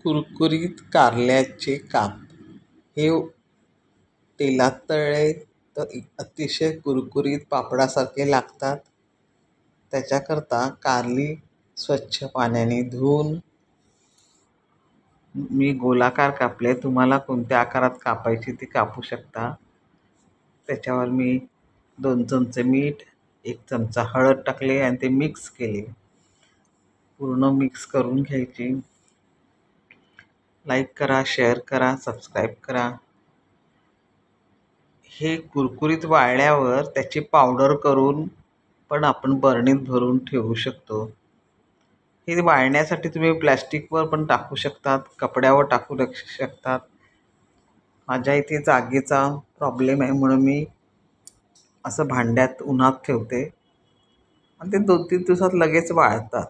कुरकुरीत कारल्याचे काप हे तेलात तळले तर अतिशय कुरकुरीत पापडासारखे लागतात. त्याच्याकरता कारली स्वच्छ पाण्याने धुवून मी गोलाकार कापले. तुम्हाला कोणत्या आकारात कापायची ती कापू शकता. त्याच्यावर मी 2 चमचे मीठ, 1 चमचा हळद टाकले आणि ते मिक्स केले. पूर्ण मिक्स करून घ्यायची. लाईक करा, शेअर करा, सबस्क्राईब करा. हे कुरकुरीत वाळल्यावर त्याची पावडर करून पण आपण बरणीत भरून ठेवू शकतो. हे वाळण्यासाठी तुम्ही प्लॅस्टिकवर पण टाकू शकतात, कपड्यावर टाकू शकतात. माझ्या इथे जागेचा प्रॉब्लेम आहे म्हणून मी असं भांड्यात उन्हात ठेवते आणि ते 2-3 दिवसात लगेच वाळतात.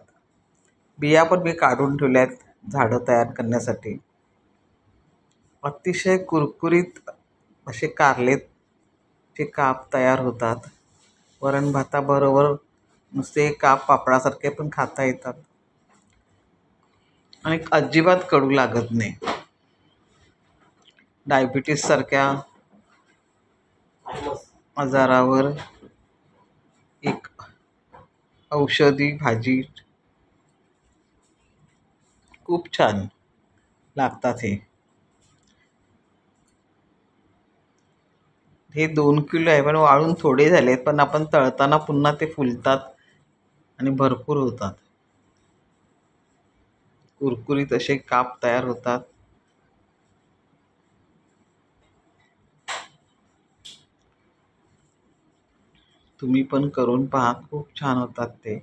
बिया पण मी काढून ठेवल्यात झाडं तयार करण्यासाठी. अतिशय कुरकुरीत असे कारलेचे काप तयार होतात. वरण भाताबरोबर नुसते काप पापडासारखे पण खाता येतात आणि अजिबात कडू लागत नाही. डायबिटीससारख्या आजारावर एक औषधी भाजी. खूप छान लागतात हे 2 किलो आहे पण वाळून थोडे झालेत, पण आपण तळताना पुन्हा ते फुलतात आणि भरपूर होतात. कुरकुरीत असे काप तयार होतात. तुम्ही पण करून पहा, खूप छान होतात ते.